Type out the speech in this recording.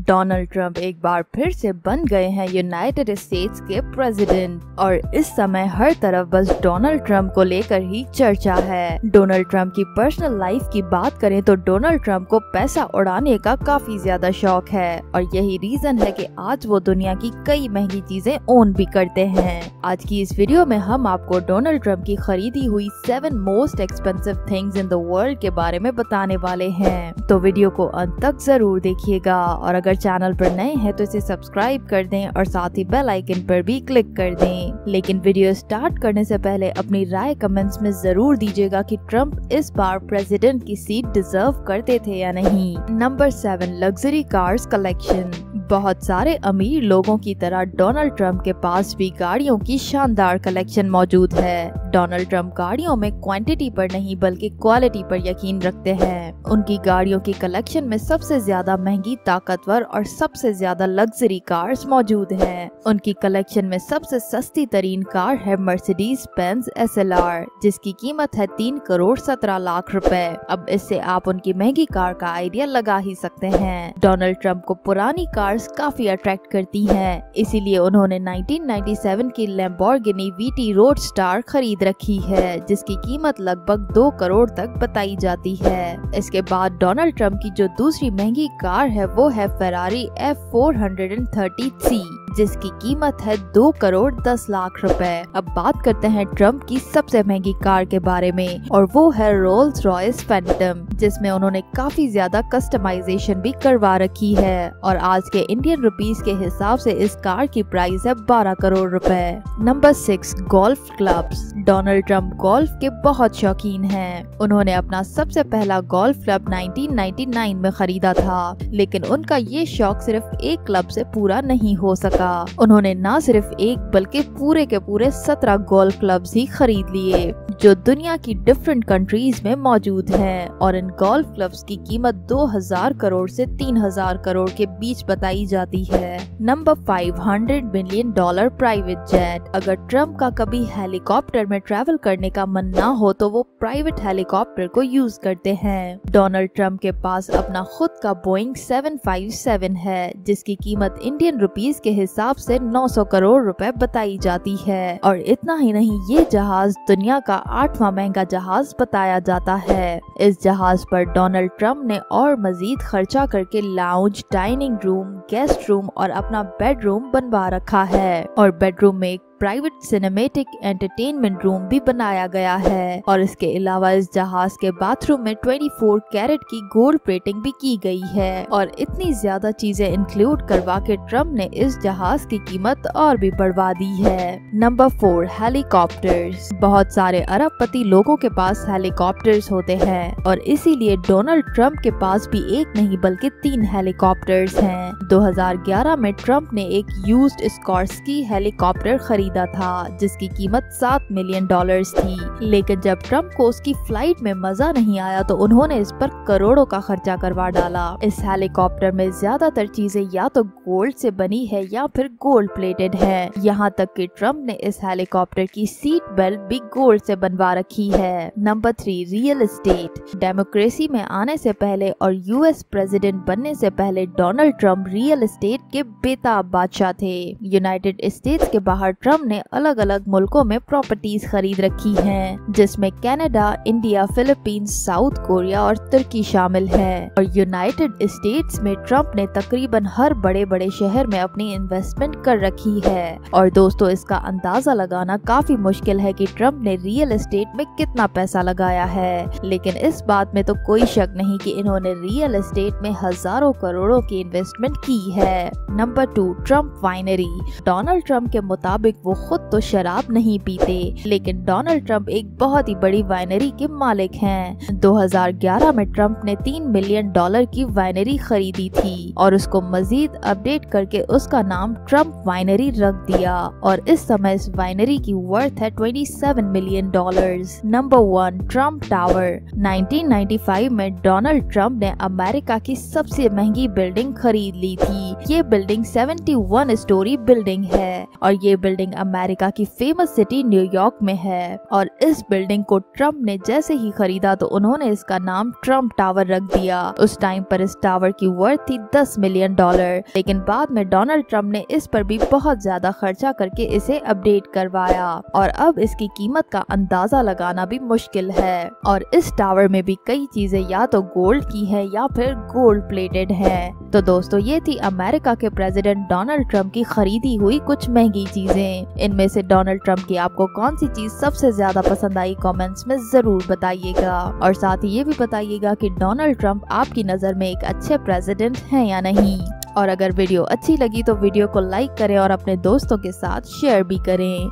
Donald Trump एक बार फिर से बन गए हैं यूनाइटेड स्टेट्स के प्रेसिडेंट और इस समय हर तरफ बस डोनाल्ड ट्रंप को लेकर ही चर्चा है। डोनाल्ड ट्रंप की पर्सनल लाइफ की बात करें तो डोनाल्ड ट्रंप को पैसा उड़ाने का काफी ज्यादा शौक है और यही रीजन है कि आज वो दुनिया की कई महंगी चीजें ओन भी करते हैं। आज की इस वीडियो में हम आपको डोनाल्ड ट्रंप की खरीदी हुई 7 most expensive things in the world के बारे में बताने वाले हैं, तो वीडियो को अंत तक जरूर देखिएगा और अगर चैनल पर नए हैं तो इसे सब्सक्राइब कर दें और साथ ही बेल आइकन पर भी क्लिक कर दें। लेकिन वीडियो स्टार्ट करने से पहले अपनी राय कमेंट्स में जरूर दीजिएगा कि ट्रंप इस बार प्रेसिडेंट की सीट डिजर्व करते थे या नहीं। Number 7, luxury cars collection. बहुत सारे अमीर लोगों की तरह डोनाल्ड ट्रंप के पास भी गाड़ियों की शानदार कलेक्शन मौजूद है। डोनाल्ड ट्रंप गाड़ियों में क्वांटिटी पर नहीं बल्कि क्वालिटी पर यकीन रखते हैं। उनकी गाड़ियों की कलेक्शन में सबसे ज्यादा महंगी, ताकतवर और सबसे ज्यादा लग्जरी कार्स मौजूद हैं। उनकी कलेक्शन में सबसे सस्ती तरीन कार है मर्सिडीज बेंज SLR, जिसकी कीमत है 3 करोड़ 17 लाख रुपए। अब इससे आप उनकी महंगी कार का आइडिया लगा ही सकते हैं। डोनाल्ड ट्रंप को पुरानी कार्स काफी अट्रैक्ट करती हैं, इसीलिए उन्होंने 1997 की लैम्बोर्गिनी VT रोडस्टार खरीद रखी है, जिसकी कीमत लगभग 2 करोड़ तक बताई जाती है। इसके बाद डोनाल्ड ट्रंप की जो दूसरी महंगी कार है वो है फेरारी F430C, जिसकी कीमत है 2 करोड़ 10 लाख रुपए। अब बात करते हैं ट्रंप की सबसे महंगी कार के बारे में और वो है रोल्स रॉयस फैंटम, जिसमें उन्होंने काफी ज्यादा कस्टमाइजेशन भी करवा रखी है और आज के इंडियन रुपीस के हिसाब से इस कार की प्राइस है 12 करोड़ रुपए। Number 6, golf clubs. Donald Trump golf के बहुत शौकीन हैं। उन्होंने अपना सबसे पहला गोल्फ क्लब 1999 में खरीदा था, लेकिन उनका ये शौक सिर्फ एक क्लब से पूरा नहीं हो सका। उन्होंने न सिर्फ एक बल्कि पूरे के पूरे 17 गोल्फ क्लब्स ही खरीद लिए, जो दुनिया की डिफरेंट कंट्रीज में मौजूद हैं और इन गोल्फ क्लब्स की कीमत 2000 करोड़ से 3000 करोड़ के बीच बताई जाती है। Number 5, $100 million private jet. अगर ट्रंप का कभी हेलीकॉप्टर में ट्रैवल करने का मन ना हो तो वो प्राइवेट हेलीकॉप्टर को यूज करते हैं। डोनाल्ड ट्रंप के पास अपना खुद का बोइंग 757 है, जिसकी कीमत इंडियन रुपीस के हिसाब से 900 करोड़ रुपए बताई जाती है और इतना ही नहीं, ये जहाज दुनिया का 8वां महंगा जहाज बताया जाता है। इस जहाज पर डोनाल्ड ट्रंप ने और मजीद खर्चा करके lounge, dining room, guest room और अपना बेडरूम बनवा रखा है और बेडरूम में एक प्राइवेट सिनेमैटिक एंटरटेनमेंट रूम भी बनाया गया है और इसके अलावा इस जहाज के बाथरूम में 24 कैरेट की गोल्ड प्लेटिंग भी की गई है और इतनी ज्यादा चीजें इंक्लूड करवा के ट्रंप ने इस जहाज की कीमत और भी बढ़वा दी है। Number 4, helicopters. बहुत सारे अरबपति लोगों के पास हेलीकॉप्टर्स होते हैं और इसीलिए डोनाल्ड ट्रंप के पास भी एक नहीं बल्कि 3 हेलीकॉप्टर्स हैं। 2011 में ट्रंप ने एक यूज्ड स्कॉर्स्की हेलीकॉप्टर खरीदा था, जिसकी कीमत $7 मिलियन थी, लेकिन जब ट्रंप को उसकी फ्लाइट में मजा नहीं आया तो उन्होंने इस पर करोड़ों का खर्चा करवा डाला। इस हेलीकॉप्टर में ज्यादातर चीजें या तो गोल्ड से बनी है या फिर गोल्ड प्लेटेड है। यहाँ तक कि ट्रंप ने इस हेलीकॉप्टर की सीट बेल्ट भी गोल्ड से बनवा रखी है। Number 3, real estate. डेमोक्रेसी में आने से पहले और US प्रेसिडेंट बनने से पहले डोनाल्ड ट्रंप रियल एस्टेट के बेताब बादशाह थे। यूनाइटेड स्टेट्स के बाहर ट्रंप ने अलग अलग मुल्कों में प्रॉपर्टीज खरीद रखी हैं, जिसमें Canada, India, Philippines, south Korea और तुर्की शामिल है और यूनाइटेड स्टेट्स में ट्रंप ने तकरीबन हर बड़े बड़े शहर में अपनी इन्वेस्टमेंट कर रखी है। और दोस्तों, इसका अंदाजा लगाना काफी मुश्किल है कि ट्रंप ने रियल एस्टेट में कितना पैसा लगाया है, लेकिन इस बात में तो कोई शक नहीं कि इन्होंने रियल एस्टेट में हजारों करोड़ों की इन्वेस्टमेंट की है। Number 2, Trump winery. Donald Trump के मुताबिक वो खुद तो शराब नहीं पीते, लेकिन डोनाल्ड ट्रंप एक बहुत ही बड़ी वाइनरी के मालिक हैं। 2011 में ट्रंप ने $3 मिलियन की वाइनरी खरीदी थी और उसको मजीद अपडेट करके उसका नाम ट्रंप वाइनरी रख दिया और इस समय इस वाइनरी की वर्थ है $27 मिलियन। Number 1, Trump tower. 1995 में डोनाल्ड ट्रंप ने अमेरिका की सबसे महंगी बिल्डिंग खरीद ली थी। ये बिल्डिंग 71 स्टोरी बिल्डिंग है और ये बिल्डिंग अमेरिका की फेमस सिटी न्यूयॉर्क में है। और इस बिल्डिंग को ट्रम्प ने जैसे ही खरीदा तो उन्होंने इसका नाम ट्रम्प टावर रख दिया। उस टाइम पर इस टावर की वर्थ थी $10 मिलियन, लेकिन बाद में डोनाल्ड ट्रम्प ने इस पर भी बहुत ज्यादा खर्चा करके इसे अपडेट करवाया और अब इसकी कीमत का अंदाजा लगाना भी मुश्किल है। और इस टावर में भी कई चीजें या तो गोल्ड की है या फिर गोल्ड प्लेटेड है। तो दोस्तों ये थी अमेरिका के प्रेसिडेंट डोनाल्ड ट्रम्प की खरीदी हुई कुछ महंगी चीजें। इनमें से डोनाल्ड ट्रम्प की आपको कौन सी चीज सबसे ज्यादा पसंद आई कमेंट्स में जरूर बताइएगा। और साथ ही ये भी बताइएगा कि डोनाल्ड ट्रम्प आपकी नजर में एक अच्छे प्रेसिडेंट हैं या नहीं। और अगर वीडियो अच्छी लगी तो वीडियो को लाइक करें और अपने दोस्तों के साथ शेयर भी करें।